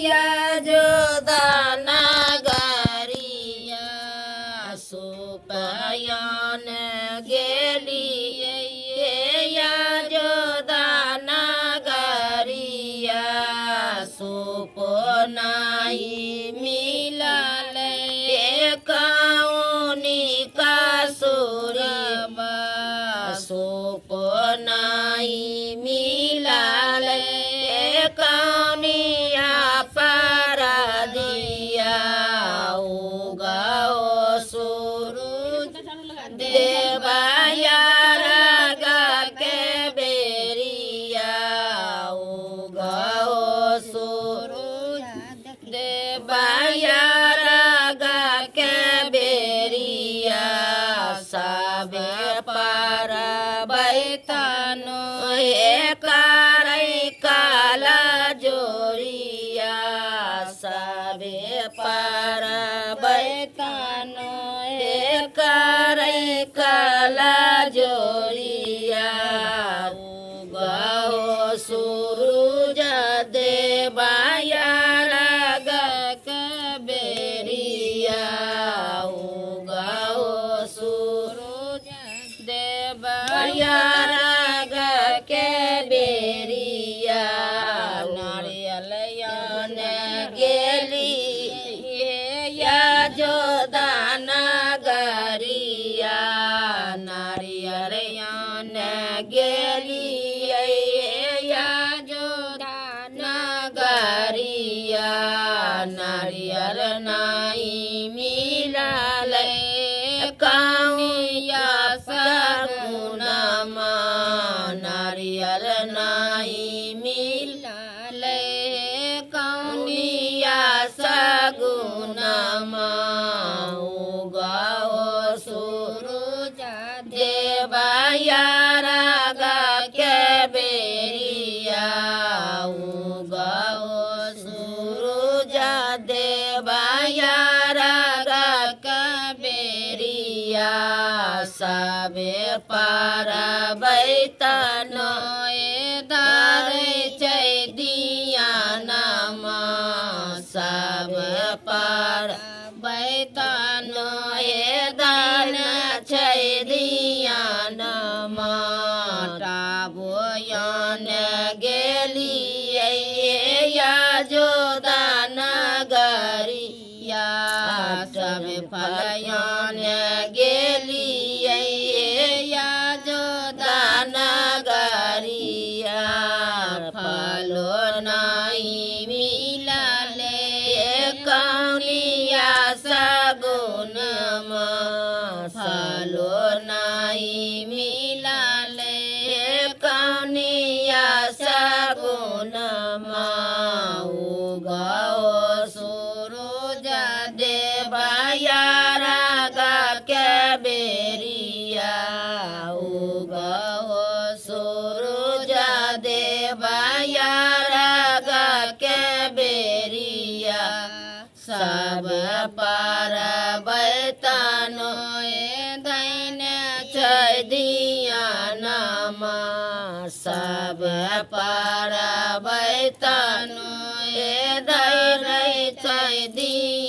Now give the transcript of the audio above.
या जोदाना गरिया सुपयान गेली या जोदाना गरिया सुपनाई मिलाले काउनी का सुरमा सुपनाई मिलाले कौनिया पारा दिया उगाओ सूरज देवाया रागा के बेरिया उगाओ सूरज देवाया रागा के बेरिया सबे पारा बैतानो काला जोरिया सबे पारा बैतानो काला जोरिया उगाओ सूरज देवाया रागा के बेरिया उगाओ सूरज देवाया रागा के बेरिया नारियल गेली या जोदाना गरिया नारियल गेली या जोदाना गरिया नारियल नाई मिलाले काउनिया सगुनमा नारियल नाई मिलाले कौनिया सगुनमा उगाओ सूरज देवाया रागा के बेरिया उगाओ सूरज देवाया रागा के बेरिया सबे पारा बैतानो दारे चैदिया नामा सब पारा बैतानो दान चैदिया नामा टाबोयन गेली या जोदान गरिया सब फलयन गेली या जोदान गरिया फलो नाई मिलाले कौनिया सगुनमा फलो नाई मिलाले कौनिया सगुनमा उगाओ सूरज देवाया रागा के बेरिया उगाओ सूरज देवाया रागा के बेरिया सब पारा बैतानो दैन चैदिया नामा सब पारा बैतानो दैन चैदिया